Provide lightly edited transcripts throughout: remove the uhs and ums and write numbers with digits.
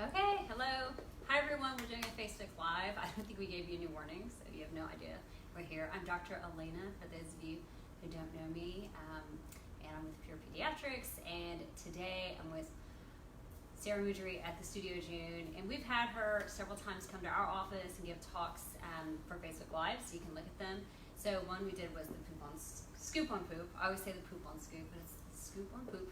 Okay, hello. Hi everyone, we're doing a Facebook Live. I don't think we gave you any warnings, so you have no idea we're here. I'm Dr. Alana, for those of you who don't know me, and I'm with Pure Pediatrics, and today I'm with Sarah Moudry at the Studio June, and we've had her several times come to our office and give talks for Facebook Live, so you can look at them. So one we did was the scoop on poop. I always say the poop on scoop, but it's the scoop on poop.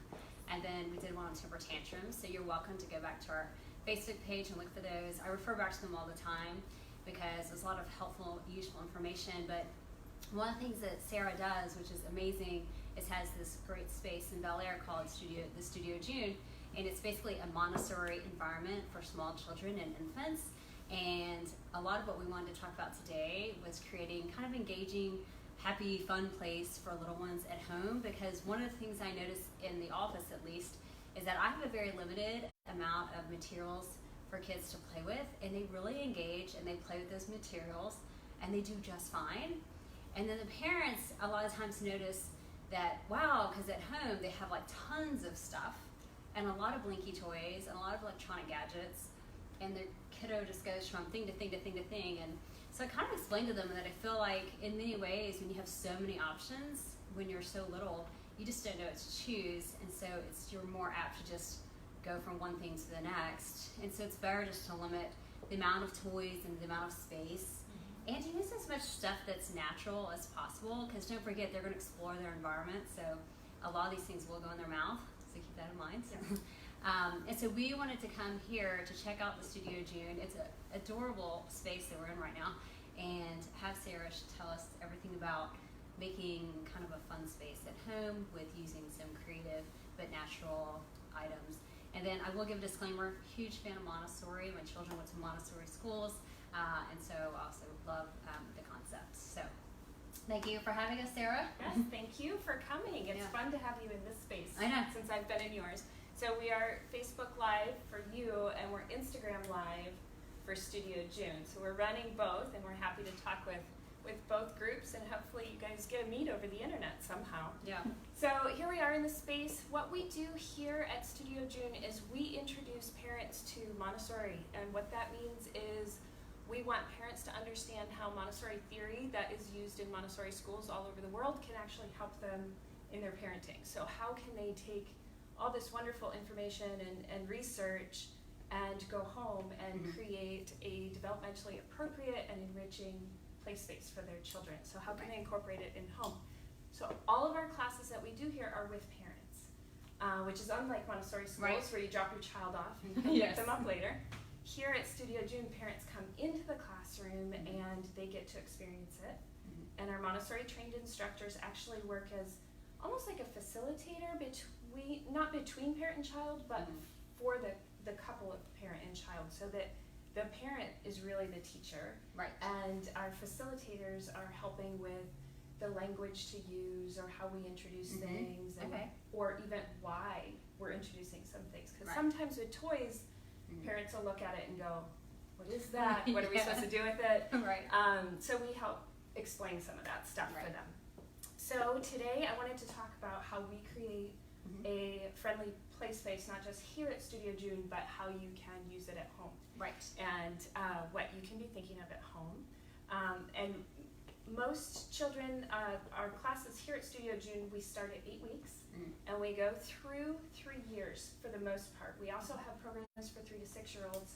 And then we did one on temper tantrums, so you're welcome to go back to our Facebook page and look for those. I refer back to them all the time because there's a lot of helpful, useful information, but one of the things that Sarah does, which is amazing, is has this great space in Bel Air called the Studio June, and it's basically a Montessori environment for small children and infants. And a lot of what we wanted to talk about today was creating kind of engaging, happy, fun place for little ones at home, because one of the things I notice in the office at least is that I have a very limited amount of materials for kids to play with, and they really engage and they play with those materials and they do just fine. And then the parents a lot of times notice that, wow, because at home they have like tons of stuff and a lot of blinky toys and a lot of electronic gadgets, and their kiddo just goes from thing to thing to thing to thing. And so I kind of explained to them that I feel like in many ways when you have so many options, when you're so little, you just don't know what to choose, and so you're more apt to just go from one thing to the next. And so it's better just to limit the amount of toys and the amount of space, and to use as much stuff that's natural as possible, because don't forget they're going to explore their environment, so a lot of these things will go in their mouth, so keep that in mind. And so we wanted to come here to check out the Studio June. It's an adorable space that we're in right now, and have Sarah tell us everything about making kind of a fun space at home with using some creative but natural items. And then I will give a disclaimer, huge fan of Montessori. My children went to Montessori schools, and so I also love the concept. So thank you for having us, Sarah. Yes, thank you for coming. It's fun to have you in this space. I know. Since I've been in yours. So we are Facebook Live for you, and we're Instagram Live for Studio June. So we're running both, and we're happy to talk with both groups, and hopefully you guys get to meet over the internet somehow. Yeah. So here we are in the space. What we do here at Studio June is we introduce parents to Montessori, and what that means is we want parents to understand how Montessori theory that is used in Montessori schools all over the world can actually help them in their parenting. So how can they take all this wonderful information and research and go home and create a developmentally appropriate and enriching play space for their children. So how can they incorporate it in home? So all of our classes that we do here are with parents, which is unlike Montessori schools where you drop your child off and you can pick them up later. Here at Studio June, parents come into the classroom and they get to experience it. And our Montessori trained instructors actually work as almost like a facilitator not between parent and child, but for the couple of parent and child, so that the parent is really the teacher, and our facilitators are helping with the language to use or how we introduce things, and, or even why we're introducing some things. Because sometimes with toys, parents will look at it and go, what is that? What are we supposed to do with it? So we help explain some of that stuff for them. So today I wanted to talk about how we create a friendly play space, not just here at Studio June, but how you can use it at home. And what you can be thinking of at home. And most children, our classes here at Studio June, we start at 8 weeks, and we go through 3 years for the most part. We also have programs for 3 to 6 year olds,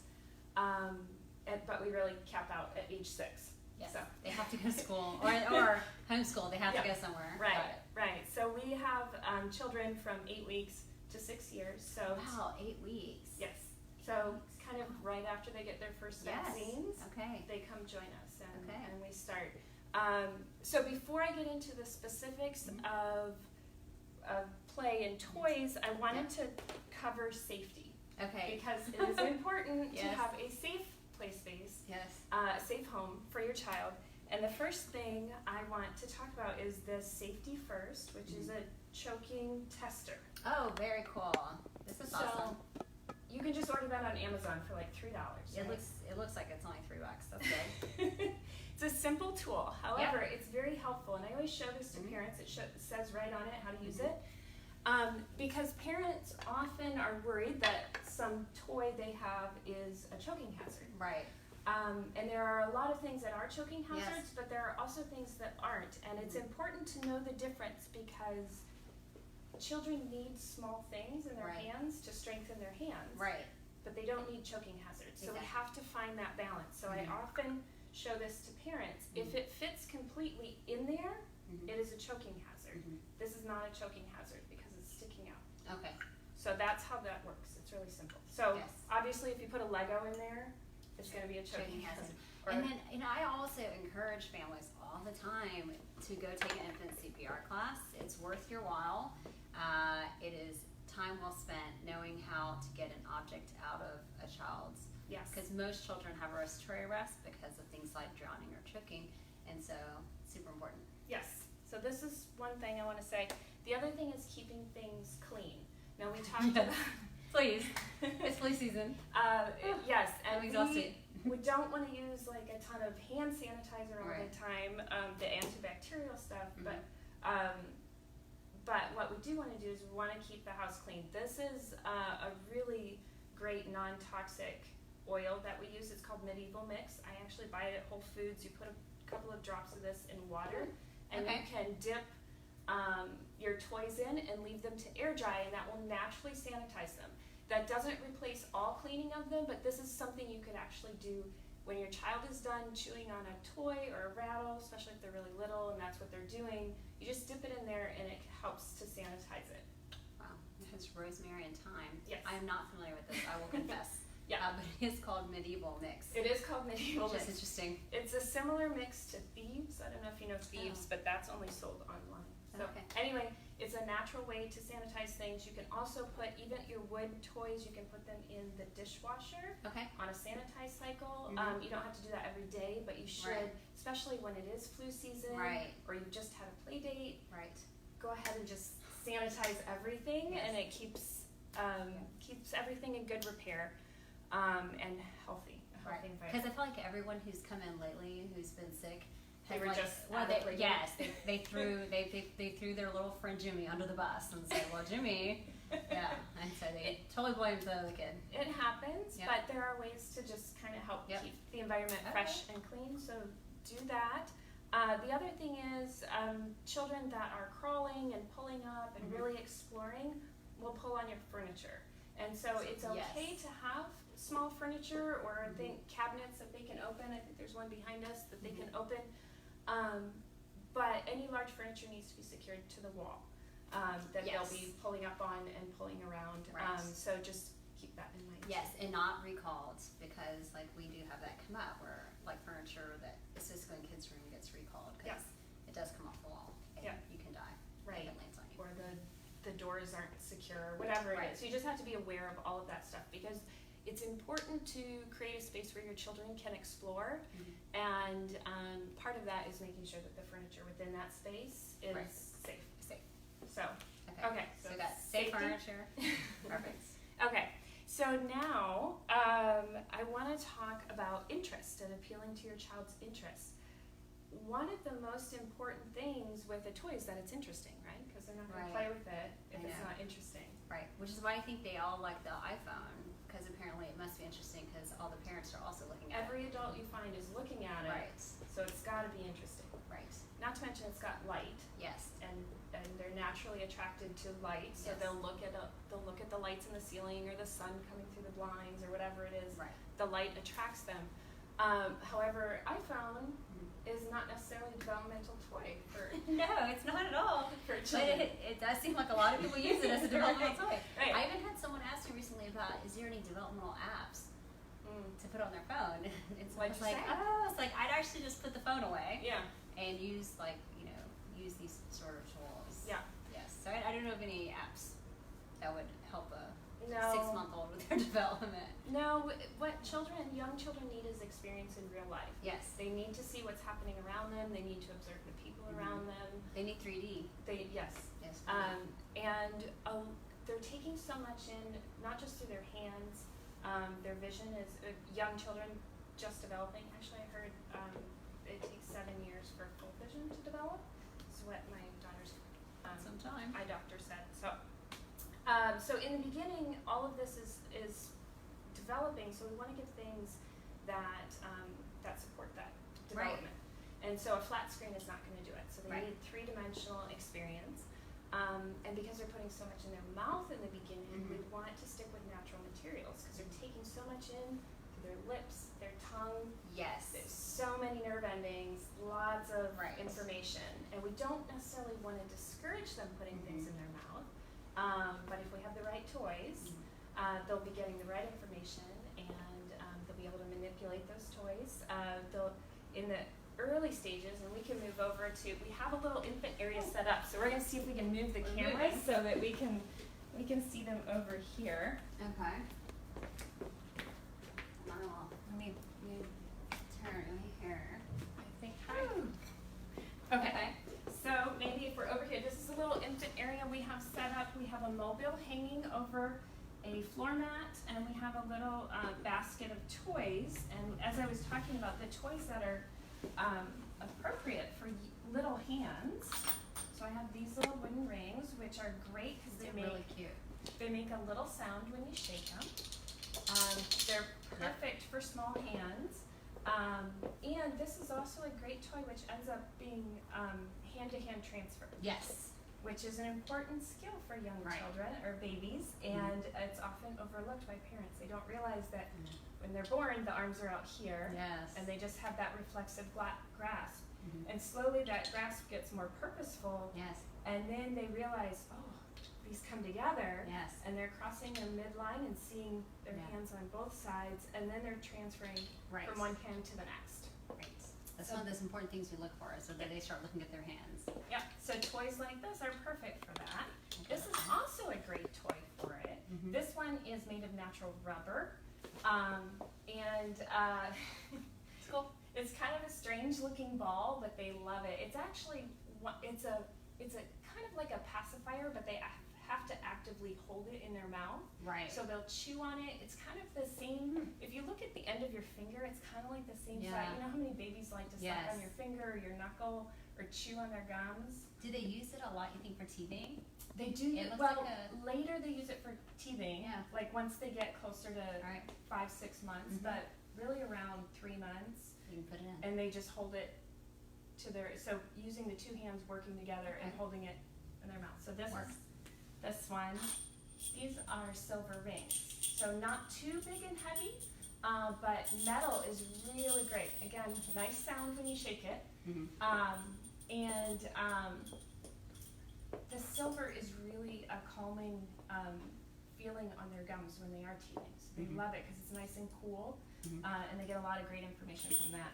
but we really cap out at age 6. Yes, so they have to go to school, or homeschool, they have to go somewhere. Right. So we have children from 8 weeks to 6 years. So wow, 8 weeks. Yes. So kind of right after they get their first vaccines, they come join us, and we start. So before I get into the specifics of play and toys, I wanted to cover safety. Because it is important to have a safe play space, a safe home for your child. And the first thing I want to talk about is the Safety First, which is a choking tester. Oh, very cool. This is awesome. You can just order that on Amazon for like $3. It looks like it's only $3. That's good. It's a simple tool. However, it's very helpful, and I always show this to parents. It says right on it how to use it. Because parents often are worried that some toy they have is a choking hazard. Right. And there are a lot of things that are choking hazards, Yes. but there are also things that aren't. And it's important to know the difference because children need small things in their Right. hands to strengthen their hands. Right. But they don't need choking hazards. So we Exactly. have to find that balance. So I Mhm. often show this to parents. If it fits completely in there, Mhm. it is a choking hazard. Mhm. This is not a choking hazard because it's sticking out. Okay. So that's how that works. It's really simple. So Yes. obviously if you put a Lego in there, it's going to be a choking hazard. Or And then, I also encourage families all the time to go take an infant CPR class. It's worth your while. It is time well spent knowing how to get an object out of a child's, yes. because most children have a respiratory arrest because of things like drowning or choking, and so super important. Yes. So this is one thing I want to say. The other thing is keeping things clean. Now we talked about Please, it's flu season. yes, I'm and exhausted. we don't want to use like a ton of hand sanitizer all Right. the time, the antibacterial stuff, Mhm. but what we do want to do is we want to keep the house clean. This is a really great non-toxic oil that we use. It's called Medieval Mix. I actually buy it at Whole Foods. You put a couple of drops of this in water, and Okay. you can dip your toys in and leave them to air dry, and that will naturally sanitize them. That doesn't replace all cleaning of them, but this is something you could actually do when your child is done chewing on a toy or a rattle, especially if they're really little and that's what they're doing. You just dip it in there and it helps to sanitize it. Wow, it's rosemary and thyme. Yes. I am not familiar with this, I will confess. Yeah. But it is called Medieval Mix. It is called Medieval Which is Mix. interesting. It's a similar mix to Thieves. I don't know if you know Thieves, but that's only sold online. So Okay. anyway, it's a natural way to sanitize things. You can also put even your wood toys, you can put them in the dishwasher Okay. on a sanitize cycle. Mhm. You don't have to do that every day, but you should, Right. especially when it is flu season Right. or you've just had a play date. Right. Go ahead and just sanitize everything, Yes. and it keeps everything in good repair and healthy. A healthy Because environment. I feel like everyone who's come in lately who's been sick, They has, were like, just well, out of they, play yes, date. they threw their little friend Jimmy under the bus and said, well, Jimmy, yeah, and so they totally blamed the other kid. It happens, Yep. but there are ways to just kind of help Yep. keep the environment Okay. fresh and clean, so do that. The other thing is children that are crawling and pulling up and Mhm. really exploring will pull on your furniture. And so it's okay Yes. to have small furniture or Mhm. think cabinets that they can open. I think there's one behind us that they Mhm. can open. But any large furniture needs to be secured to the wall that Yes. they'll be pulling up on and pulling around. Right. So just keep that in mind. Yes, and not recalled, because like we do have that come up where like furniture that is just in kids' room gets recalled because it does come off the wall and Yeah. you can die Right. if it lands on you. Or the doors aren't secure, whatever it Right. is. So you just have to be aware of all of that stuff because it's important to create a space where your children can explore, Mhm. and part of that is making sure that the furniture within that space is Right. safe. Safe. So, Okay. okay, So so we got safe safety. furniture. Perfect. Okay, so now I want to talk about interest and appealing to your child's interest. One of the most important things with a toy is that it's interesting, right? Because they're not going Right. to play with it if I it's know. not interesting. Right, which is why I think they all like the iPhone, because apparently it must be interesting because all the parents are also looking at Every adult you find is looking at it. it, Right, so it's got to be interesting. right, Not to mention it's got light, yes, and they're naturally attracted to light, so Yes. they'll look at the lights in the ceiling or the sun coming through the blinds or whatever it is. right. The light attracts them. However, iPhone is not necessarily a developmental toy for No, it's not at all. for But children. it does seem like a lot of people use it as a developmental toy. Right. I even had someone ask me recently about, is there any developmental apps Mm. to put on their phone? And so I What'd was you like, say? oh, it's like I'd actually just put the phone away Yeah. and use use these sort of tools. Yeah. Yes. So I don't know of any apps that would help a No. 6-month-old with their development. No. What young children need is experience in real life. Yes. They need to see what's happening around them. They need to observe the people around them. They need 3D. Yes. Yes. And they're taking so much in, not just through their hands. Their vision is young children just developing. Actually, I heard it takes 7 years for full vision to develop. Is what my daughter's Sometime. eye doctor said. So, So in the beginning, all of this is developing, so we want to give things that that support that development. Right. And so a flat screen is not going to do it. So they need three-dimensional experience. And because they're putting so much in their mouth in the beginning, we want to stick with natural materials because they're taking so much in through their lips, their tongue. Yes. There's so many nerve endings, lots of information. And we don't necessarily want to discourage them putting things in their mouth. But if we have the right toys, they'll be getting the right information, and they'll be able to manipulate those toys. In the early stages, and we can move over to, we have a little infant area set up, so we're going to see if we can move the cameras so that we can see them over here. Okay. Let me turn over here. I think. Okay. So maybe if we're over here, this is a little infant area we have set up. We have a mobile hanging over a floor mat, and we have a little basket of toys. And as I was talking about, the toys that are appropriate for little hands. So I have these little wooden rings, which are great because they make really cute. They make a little sound when you shake them. They're perfect for small hands. And this is also a great toy, which ends up being hand-to-hand transfer. Yes. Which is an important skill for young children or babies, and it's often overlooked by parents. They don't realize that when they're born, the arms are out here, and they just have that reflexive grasp. And slowly that grasp gets more purposeful, and then they realize, oh, these come together, and they're crossing their midline and seeing their hands on both sides, and then they're transferring from one hand to the next. That's one of those important things we look for, so that they start looking at their hands. Yeah, so toys like this are perfect for that. This is also a great toy for it. This one is made of natural rubber, and it's cool. It's kind of a strange looking ball, but they love it. It's actually, it's a kind of like a pacifier, but they have to actively hold it in their mouth. So they'll chew on it. It's kind of the same, if you look at the end of your finger, it's kind of like the same size. You know how many babies like to suck on your finger or your knuckle or chew on their gums? Do they use it a lot, you think, for teething? They do. Well, later they use it for teething, like once they get closer to 5-6 months, but really around 3 months. You can put it in. And they just hold it to their, so using the two hands working together and holding it in their mouth. So this is this one. These are silver rings. So not too big and heavy, but metal is really great. Again, nice sound when you shake it. The silver is really a calming feeling on their gums when they are teething. So they love it because it's nice and cool, and they get a lot of great information from that.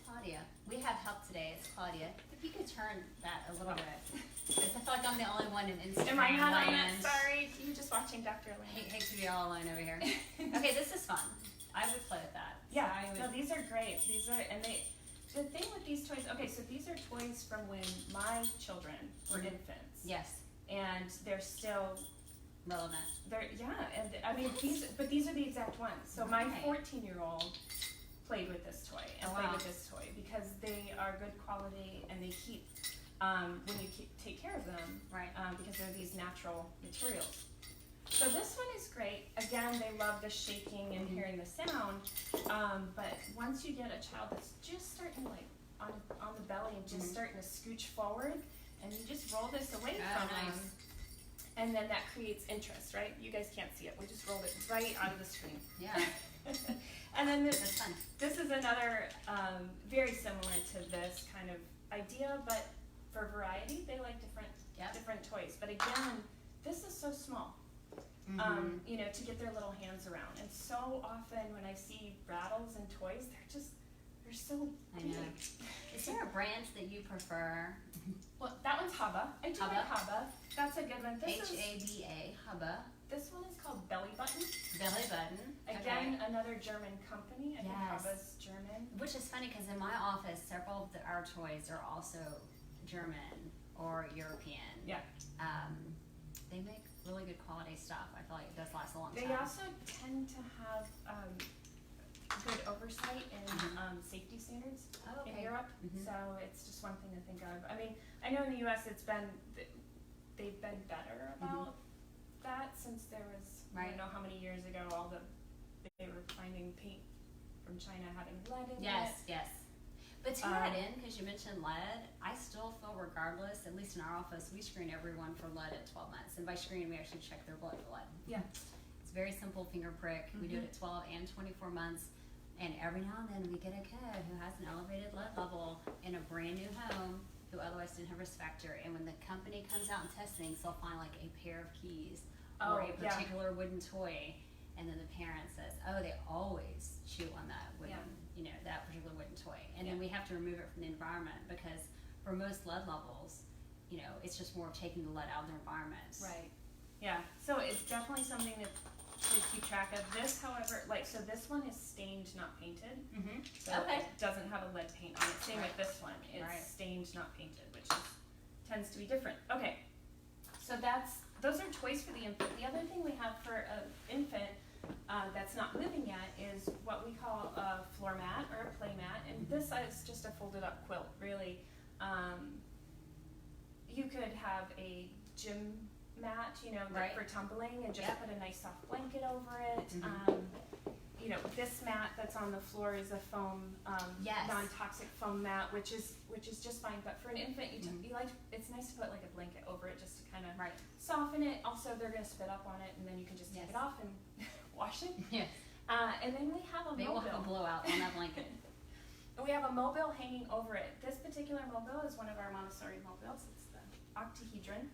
Claudia, we have help today. It's Claudia. If you could turn that a little bit. I feel like I'm the only one in Instagram. Am I not on it? Sorry, you're just watching Dr. Alana. Hate to be all alone over here. Okay, this is fun. I would play with that. Yeah, no, these are great. These are, and they, the thing with these toys, okay, so these are toys from when my children were infants. Yes. And they're still relevant. They're, and I mean, these are the exact ones. So my 14-year-old played with this toy and played with this toy because they are good quality and they keep, when you take care of them, because they're these natural materials. So this one is great. Again, they love the shaking and hearing the sound, but once you get a child that's just starting like on the belly and just starting to scooch forward, and you just roll this away from them, and then that creates interest, right? You guys can't see it. We just rolled it right out of the screen. Yeah. And then this is another very similar to this kind of idea, but for variety, they like different toys. But again, this is so small, you know, to get their little hands around. And so often when I see rattles and toys, they're so big. I know. Is there a brand that you prefer? Well, that one's Hubba. I do like Hubba. That's a good one. H-A-B-A, Hubba. This one is called Belly Button. Belly Button. Again, another German company. I think Hubba's German. Which is funny because in my office, several of our toys are also German or European. Yeah. They make really good quality stuff. I feel like it does last a long time. They also tend to have good oversight and safety standards in Europe. So it's just one thing to think of. I mean, I know in the U.S. it's been they've been better about that since there was, I don't know how many years ago, they were finding paint from China having lead in it. Yes. But to that end, because you mentioned lead, I still feel regardless, at least in our office, we screen everyone for lead at 12 months. And by screening, we actually check their blood for lead. Yeah. It's very simple finger prick. We do it at 12 and 24 months. And every now and then we get a kid who has an elevated lead level in a brand new home who otherwise didn't have risk factor. And when the company comes out and tests things, they'll find like a pair of keys or a particular wooden toy. And then the parent says, oh, they always chew on that wooden, that particular wooden toy. And then we have to remove it from the environment because for most lead levels, it's just more of taking the lead out of their environment. Right. Yeah. So it's definitely something that to keep track of. This, however, so this one is stained, not painted. So it doesn't have a lead paint on it. Same with this one. It's stained, not painted, which tends to be different. Okay. So those are toys for the infant. The other thing we have for an infant that's not living yet is what we call a floor mat or a play mat. And this is just a folded up quilt, really. You could have a gym mat, for tumbling, and just put a nice soft blanket over it. This mat that's on the floor is a foam, non-toxic foam mat, which is just fine. But for an infant, it's nice to put like a blanket over it just to kind of soften it. Also, they're going to spit up on it, and then you can just take it off and wash it. Yes. And then we have a They will have a blowout on that blanket. And we have a mobile hanging over it. This particular mobile is one of our Montessori mobiles. It's the octahedron.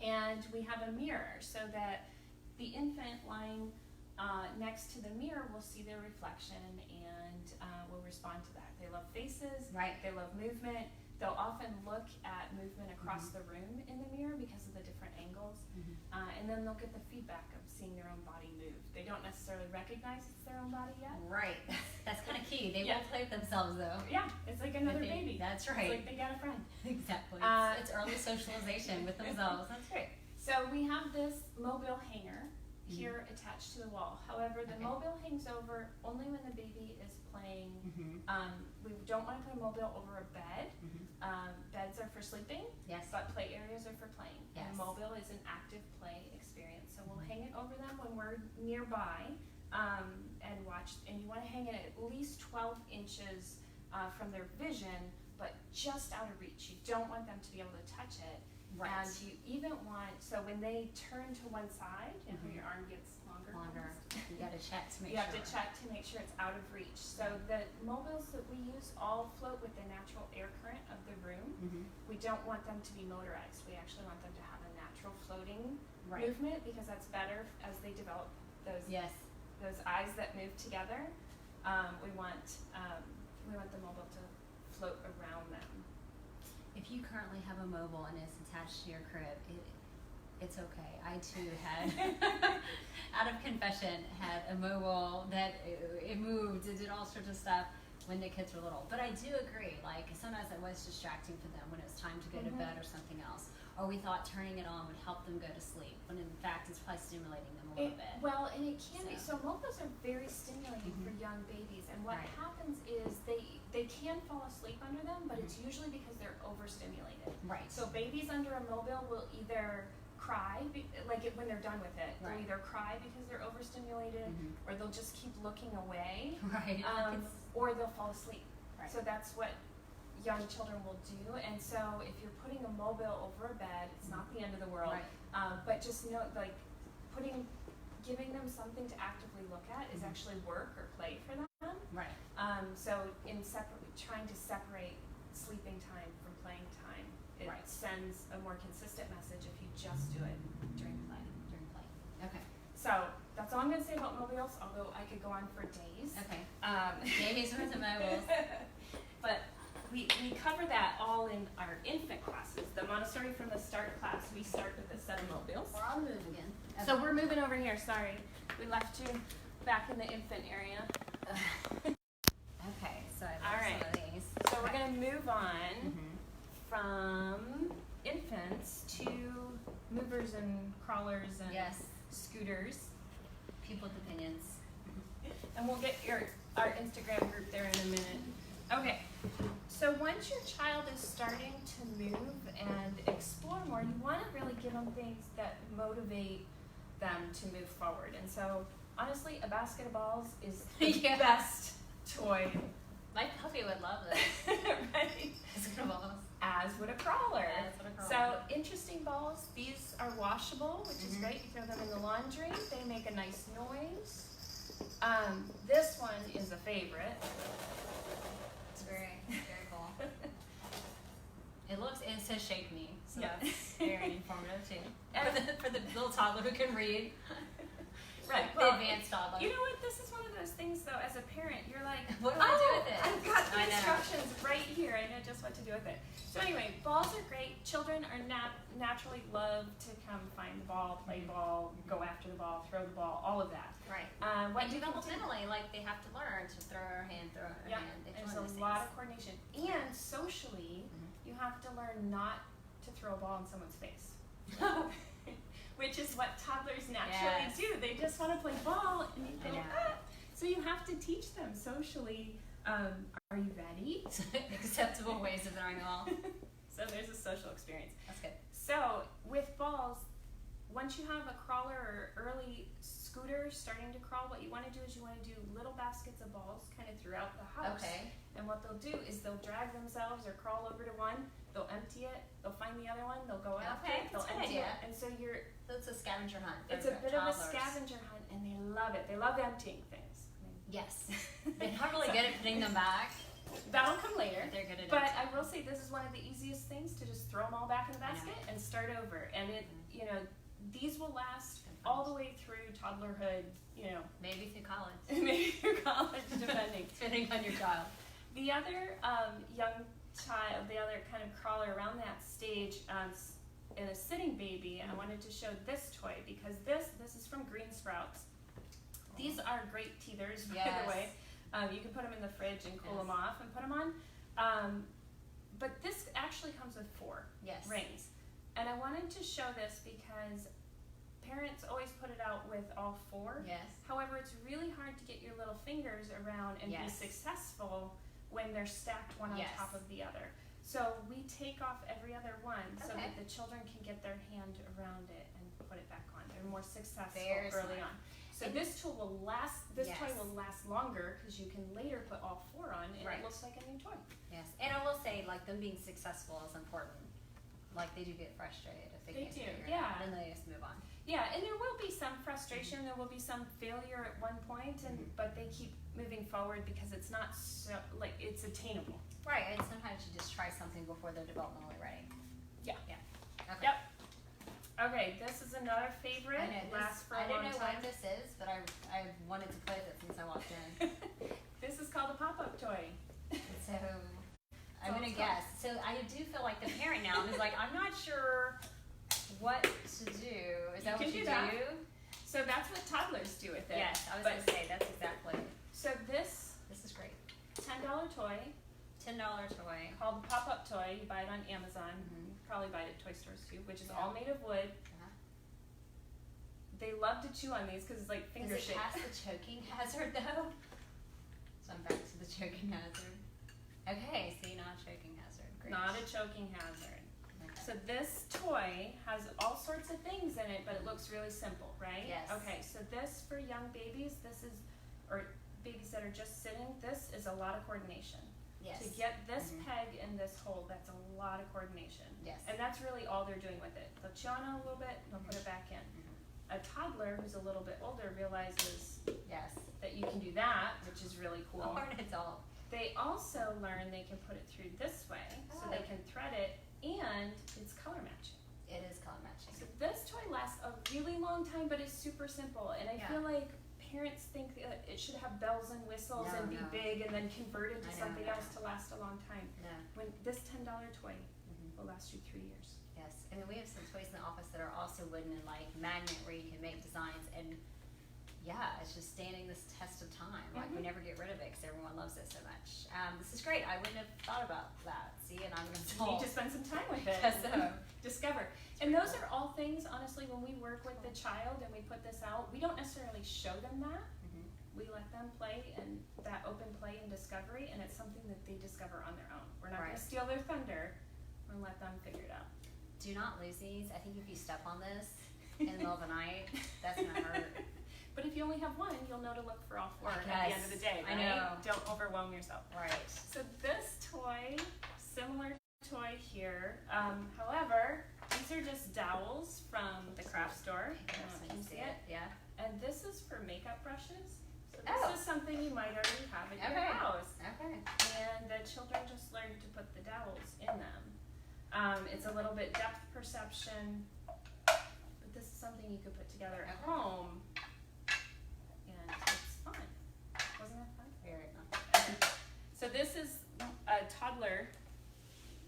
And we have a mirror so that the infant lying next to the mirror will see their reflection and will respond to that. They love faces. They love movement. They'll often look at movement across the room in the mirror because of the different angles. And then they'll get the feedback of seeing their own body move. They don't necessarily recognize it's their own body yet. Right. That's kind of key. They will play with themselves though. Yeah, it's like another baby. That's right. It's like they got a friend. Exactly. It's early socialization with themselves. That's great. So we have this mobile hanger here attached to the wall. However, the mobile hangs over only when the baby is playing. We don't want to put a mobile over a bed. Beds are for sleeping, but play areas are for playing. And a mobile is an active play experience. So we'll hang it over them when we're nearby and watch. And you want to hang it at least 12 inches from their vision, but just out of reach. You don't want them to be able to touch it. And you even want, so when they turn to one side, your arm gets longer. You got to check to make sure. You have to check to make sure it's out of reach. So the mobiles that we use all float with the natural air current of the room. We don't want them to be motorized. We actually want them to have a natural floating movement because that's better as they develop those eyes that move together. We want the mobile to float around them. If you currently have a mobile and it's attached to your crib, it's okay. I too had, out of confession, had a mobile that it moved, it did all sorts of stuff when the kids were little. But I do agree, like sometimes it was distracting for them when it was time to go to bed or something else. Or we thought turning it on would help them go to sleep, when in fact it's probably stimulating them a little bit. Well, and it can be. So mobiles are very stimulating for young babies. And what happens is they can fall asleep under them, but it's usually because they're overstimulated. So babies under a mobile will either cry, when they're done with it. They'll either cry because they're overstimulated, or they'll just keep looking away, or they'll fall asleep. So that's what young children will do. And so if you're putting a mobile over a bed, it's not the end of the world. But just know, giving them something to actively look at is actually work or play for them. So trying to separate sleeping time from playing time, it sends a more consistent message if you just do it during play. Okay. So that's all I'm going to say about mobiles, although I could go on for days. Okay. Days worth of mobiles. But we cover that all in our infant classes. The Montessori from the Start class, we start with a set of mobiles. We're on the move again. Okay. So we're moving over here, sorry. We left you back in the infant area. Okay, so I love some of these. So we're going to move on from infants to movers and crawlers and scooters. People with opinions. And we'll get our Instagram group there in a minute. Okay, so once your child is starting to move and explore more, you want to really give them things that motivate them to move forward. And so, honestly, a basket of balls is the best toy. My puppy would love this. Right? Basket of balls. As would a crawler. As would a crawler. So, interesting balls. These are washable, which is great. You throw them in the laundry. They make a nice noise. This one is a favorite. It's very cool. It says shake me, so Yeah. that's very informative too. For the little toddler who can read. Right. The advanced toddler. You know what? This is one of those things, though, as a parent, you're like, What do I do with it? I've got the I know. instructions right here. I know just what to do with it. So anyway, balls are great. Children are naturally love to come find the ball, play ball, go after the ball, throw the ball, all of that. Right. What And you can do- developmentally, like they have to learn to throw our hand, throw our Yeah, hand. They there's learn a those lot things. of coordination. And socially, you have to learn not to throw a ball in someone's face. Which is what toddlers naturally Yes. do. They just want to play ball, and you I go, know. ah. So you have to teach them socially. Are you ready? Acceptable ways of throwing the ball. So there's a social experience. That's good. So with balls, once you have a crawler or early scooter starting to crawl, what you want to do is you want to do little baskets of balls kind of throughout the house. Okay. And what they'll do is they'll drag themselves or crawl over to one, they'll empty it, they'll find the other one, they'll go after Okay, it, they'll that's a good empty idea. it. And so So it's a scavenger hunt. For it's a bit of a toddlers. scavenger hunt, and they love it. They love emptying things. Yes. They're not really So- good at putting them back. That'll come later. But they're good at But it. I will say this is one of the easiest things to just throw them all back in the I know. basket and start over. And you know, these will last Good all friends. the way through toddlerhood, you know, Maybe through college. maybe through college, depending. Depending on your child. The other young child, the other kind of crawler around that stage, in a sitting baby, I wanted to show this toy because this is from Green Sprouts. These are great teethers, by Yes. the way. You can put them in the fridge and cool Yes. them off and put them on. But this actually comes with 4 Yes. rings. And I wanted to show this because parents always put it out with all 4. Yes. However, it's really hard to get your little fingers around and Yes. be successful when they're stacked one on Yes. top of the other. So we take off every other one so Okay. that the children can get their hand around it and put it back on. They're more successful Very early smart. on. So And- this tool will last. This toy Yes. will last longer because you can later put all 4 on, and Right. it looks like a new toy. Yes. And I will say, like, them being successful is important. Like, they do get frustrated if they They can't do, figure it yeah. out. Then they just move on. Yeah, and there will be some frustration. There will be some failure at one point, and but they keep moving forward because it's not so like it's attainable. Right. And sometimes you just try something before they're developmentally ready. Yeah. Yeah. Okay. Yep. Okay, this is another favorite. I know this. Lasts for a I don't long know time. what this is, but I wanted to play with it since I walked in. This is called a pop-up toy. So I'm So gonna it's guess. So I do feel like the parent now who's like, I'm not sure what to do. Is that You what can you do that. So that's what toddlers do with it. Yes, I was But- gonna say that's exactly. So this This is great. $10 toy $10 toy. called the pop-up toy, you buy it on Amazon. Mhm. You probably buy it at toy stores too, which is Yeah. all made of wood. Uh-huh. They love to chew on these because it's like finger Does it shaped. pass the choking hazard though? So I'm back to the choking hazard. Okay, see, not a choking hazard. Great. Not a choking hazard. Okay. So this toy has all sorts of things in it, but it looks really simple, right? Yes. Okay, so this for young babies, or babies that are just sitting, this is a lot of coordination. Yes. To get this Mhm. peg in this hole, that's a lot of coordination. Yes. And that's really all they're doing with it. They'll chew on it a little bit, and they'll put it back in. Mhm. A toddler who's a little bit older realizes Yes. that you can do that, which is really cool. Or an adult. They also learn they can put it through this way, so they Oh. can thread it, and it's color matching. It is color matching. So this toy lasts a really long time, but it's super simple. And I Yeah. feel like parents think that it should have bells and whistles No, and be no. big and then convert into I know, something no. else to last a long time. No. When this $10 toy Mhm. will last you 3 years. Yes, and then we have some toys in the office that are also wooden and like magnet where you can make designs, and yeah, it's just standing this test of time. Like we Mhm. never get rid of it because everyone loves it so much. This is great. I wouldn't have thought about that. See, and I'm an You adult. need to spend some time with it. Guess so. Discover. And those are all things, honestly, when we work with the child and we put this out, we don't necessarily show them that. Mhm. we let them play and that open play and discovery, and it's something that they discover on their own. We're not going to steal their thunder. We're going to let them figure it out. Do not lose these. I think if you step on this in the middle of the night, that's going to hurt. But if you only have one, you'll know to look for all four at the end of the day, right? I know. Don't overwhelm yourself. Right. So this toy, similar toy here. However, these are just dowels from the craft store. Can you see it? Yeah. And this is for makeup brushes. So this is something you might already have at your house. Okay. And the children just learn to put the dowels in them. It's a little bit depth perception, but this is something you could put together at home. And it's fun. Wasn't that fun? Very fun. So this is a toddler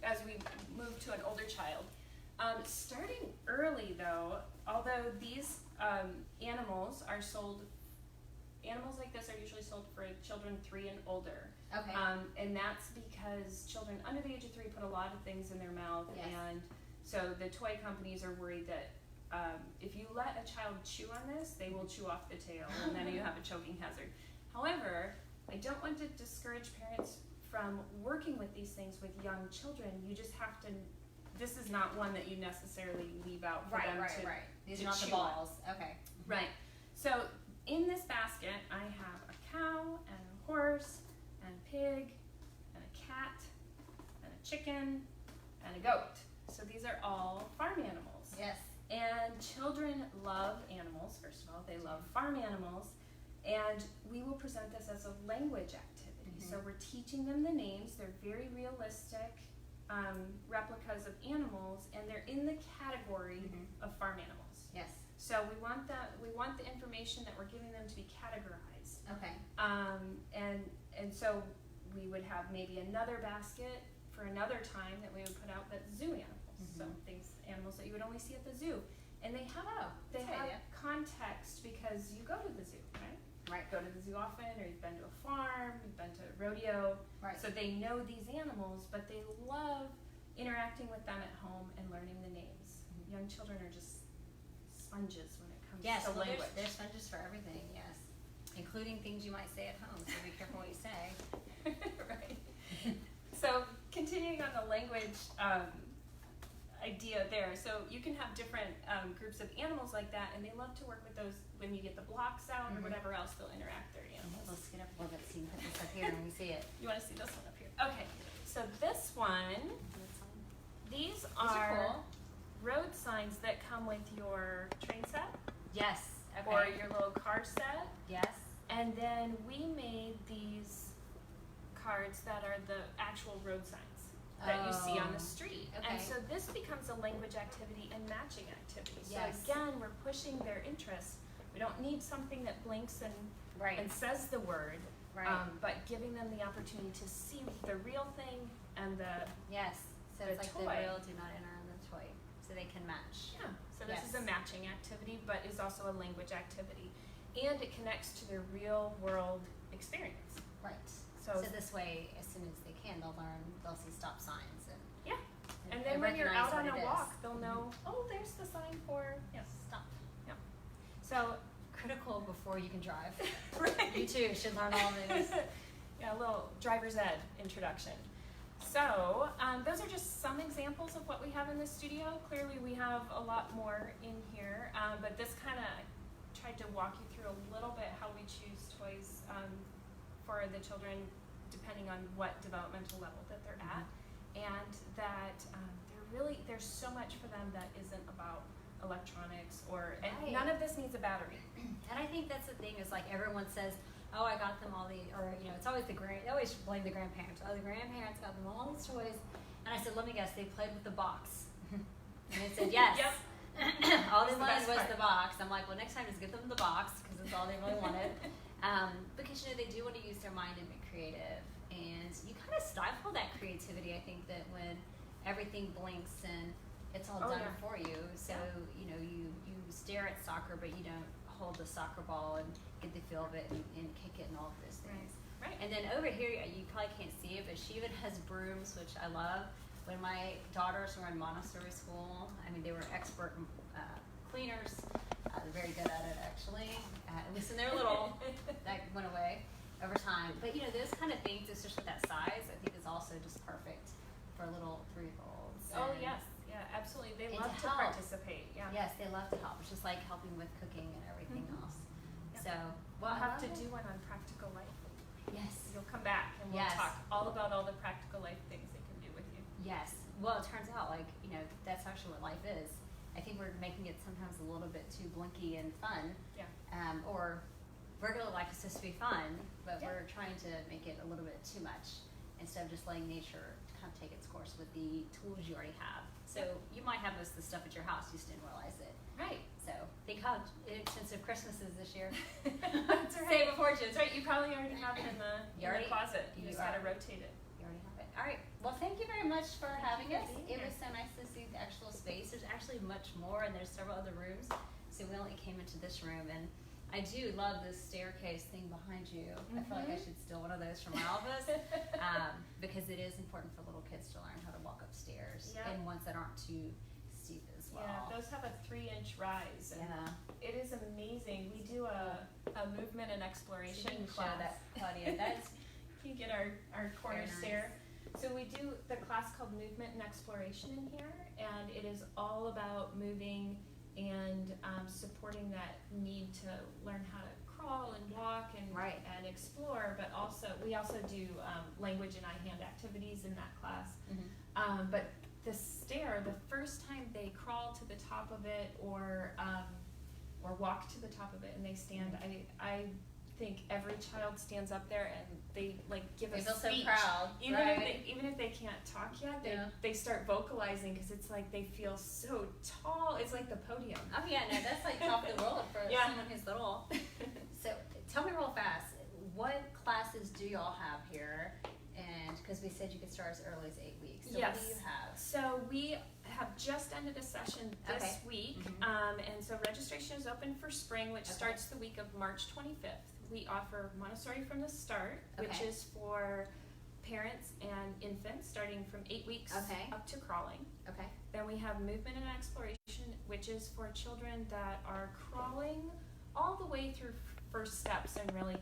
as we move to an older child. Starting early though, although these animals are sold, animals like this are usually sold for children 3 and older. Okay. And that's because children under the age of 3 put a lot of things in their mouth, and so the toy companies are worried that if you let a child chew on this, they will chew off the tail, and then you have a choking hazard. However, I don't want to discourage parents from working with these things with young children. You just have to. This is not one that you necessarily leave out for them to. Right. These are not the chew on. balls. Okay. Right. So in this basket, I have a cow and a horse and a pig and a cat and a chicken and a goat. So these are all farm animals. Yes. And children love animals, first of all. They love farm animals. And we will present this as a language activity. So we're teaching them the names. They're very realistic replicas of animals, and they're in the category of farm animals. Yes. So we want the information that we're giving them to be categorized. Okay. And so we would have maybe another basket for another time that we would put out that's zoo animals. So animals that you would only see at the zoo. And they have context because you go to the zoo, right? Right. Go to the zoo often, or you've been to a farm, you've been to a rodeo. Right. So they know these animals, but they love interacting with them at home and learning the names. Young children are just sponges when it comes to language. There's sponges for everything, yes. Including things you might say at home, so be careful what you say. Right. So continuing on the language idea there, so you can have different groups of animals like that, and they love to work with those when you get the blocks out or whatever else, they'll interact their animals. Let's get up a little bit so you can put this up here and we see it. You want to see this one up here? Okay, so this one, these are cool. Road signs that come with your train set. Yes. Okay. Or your little car set. Yes. And then we made these cards that are the actual road signs that you see on the street. Okay. And so this becomes a language activity and matching activity. So Yes. again, we're pushing their interest. We don't need something that blinks and says the word, but giving them the opportunity to see the real thing and the So the it's like toy. the real do not enter on the toy, so they can match. Yeah. So this is a matching activity, but is also a language activity, and it connects to their real world experience. Right. So this way, as soon as they can, they'll see stop signs and And then when you're out on recognize a what it walk, they'll know, oh, there's the sign for stop. Yeah. So Critical before you can drive. right. You too should learn all these. Yeah, a little driver's ed introduction. So those are just some examples of what we have in the studio. Clearly we have a lot more in here, but this kind of tried to walk you through a little bit how we choose toys for the children depending on what developmental level that they're at, and that there's so much for them that isn't about electronics and none of this needs a battery. And I think that's the thing is like everyone says, oh, I got them all it's always they always blame the grandparents. Oh, the grandparents got them all these toys. And I said, let me guess, they played with the box. And they said, yes. Yep. All they That's wanted the was best the box. I'm like, well, next time just get them the box because it's all they really wanted. Because they do want to use their mind and be creative. And you kind of stifle that creativity, I think, that when everything blinks and it's all done for you. So, you stare at soccer, but you don't hold the soccer ball and get the feel of it and kick it and all of those things. Right. And then over here, you probably can't see it, but she even has brooms, which I love. When my daughters were in Montessori school, they were expert cleaners. They're very good at it, actually. At least when they were little. When we'll have to love do it. one on practical life. Yes. You'll come back and we'll Yes. talk all about all the practical life things they can do with you. Yes. Well, it turns out, like, that's actually what life is. I think we're making it sometimes a little bit too blinky and fun. Yeah. Or regular life is supposed to be fun, but Yeah. we're trying to make it a little bit too much instead of just letting nature kind of take its course with the tools you already have. So you might have most of the stuff at your house, you just didn't realize it. Right. So think how inexpensive Christmas is this year. That's right. Save a fortune. That's right. You probably already have it in the, You already- closet. You you just got to are- rotate it. You already have it. All right. Well, thank you very much for having you us. for being It here. was so nice to see the actual space. There's actually much more, and there's several other rooms. So we only came into this room, and I do love this staircase thing behind you. I feel like I Mhm. should steal one of those from my office because it is important for little kids to learn how to walk upstairs, Yeah. and ones that aren't too steep as well. Yeah, those have a 3-inch rise. And Yeah. it is amazing. We do a movement and So exploration you can show class. that, Claudia. That's You can get our corner Very nice. stair. So we do the class called Movement and Exploration in here, and it is all about moving and supporting that need to learn how to crawl and walk and Right. and explore. But also, we also do language and eye-hand activities in that class. But the stair, the first time they crawl to the top of it or walk to the top of it and they stand, I think every child stands up there and they like give They a feel so speech. proud, Even right? even if they can't talk yet, Yeah. they start vocalizing because it's like they feel so tall. It's like the podium. Oh yeah, no, that's like top of the world for Yeah. someone who's little. So tell me real fast, what classes do y'all have here? And because we said you could start as early as 8 weeks, so what do Yes. you have? So we have just ended a session this Okay. week, Mhm. and so registration is open for spring, which Okay. starts the week of March 25th. We offer Montessori from the start, which Okay. is for parents and infants starting from 8 weeks Okay. up to crawling. Okay. Then we have movement and exploration, which is for children that are crawling all the way through first steps and really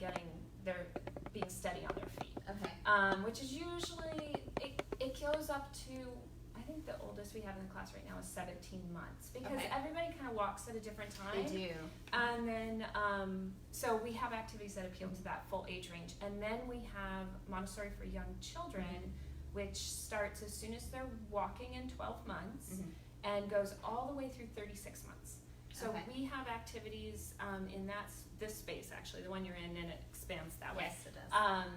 being steady on their feet. Okay. Which is usually, it goes up to, I think the oldest we have in the class right now is 17 months. Because Okay. everybody kind of walks at a different time. They do. And then, so we have activities that appeal to that full age range. And then we have Montessori for young children, which starts as soon as they're walking in 12 months Mhm. and goes all the way through 36 months. So Okay. we have activities in this space, actually, the one you're in, and it expands that way. Yes, it does.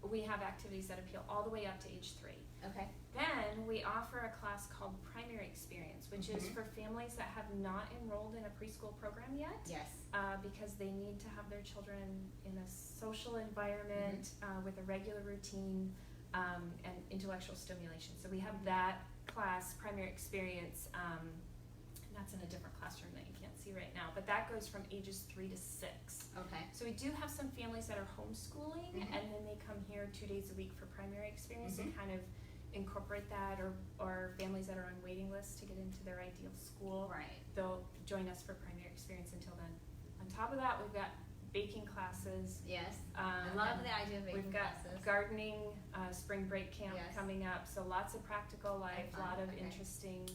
We have activities that appeal all the way up to age 3. Okay. Then we offer a class called Primary Experience, which is Mhm. for families that have not enrolled in a preschool program yet, Yes. because they need to have their children in a social environment with a regular routine and intellectual stimulation. So we have that class, Primary Experience, and that's in a different classroom that you can't see right now, but that goes from ages 3 to 6. Okay. So we do have some families that are homeschooling, Mhm. and then they come here 2 days a week for primary experience Mhm. and kind of incorporate that, or families that are on waiting lists to get into their ideal school. Right. They'll join us for primary experience until then. On top of that, we've got baking classes. Yes. I love and the idea of baking We've got classes. gardening, spring break camp Yes. coming up, so lots of practical life, a fun, lot of okay. interesting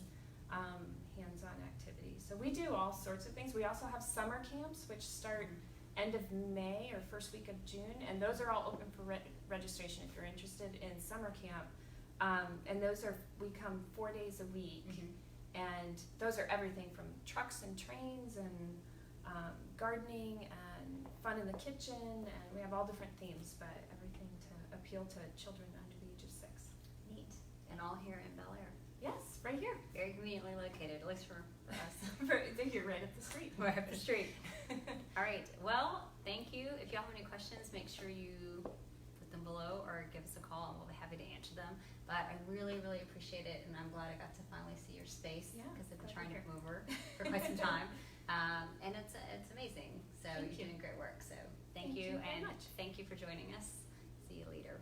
hands-on activities. So we do all sorts of things. We also have summer camps, which start end of May or first week of June, and those are all open for registration if you're interested in summer camp. And we come 4 days a week, Mhm. and those are everything from trucks and trains and gardening and fun in the kitchen, and we have all different themes, but everything to appeal to children under the age of 6. Neat. And all here in Bel Air. Yes, right here. Very conveniently located, at least for us. You're right up the street. Right up the street. All right. Well, thank you. If y'all have any questions, make sure you put them below or give us a call, and we'll be happy to answer them. But I really, really appreciate it, and I'm glad I got to finally see your space Yeah, because I've been glad trying to you're come over for quite some time. And it's amazing. So Thank you're you. doing great work. So thank Thank you, you very and much. thank you for joining us. See you later.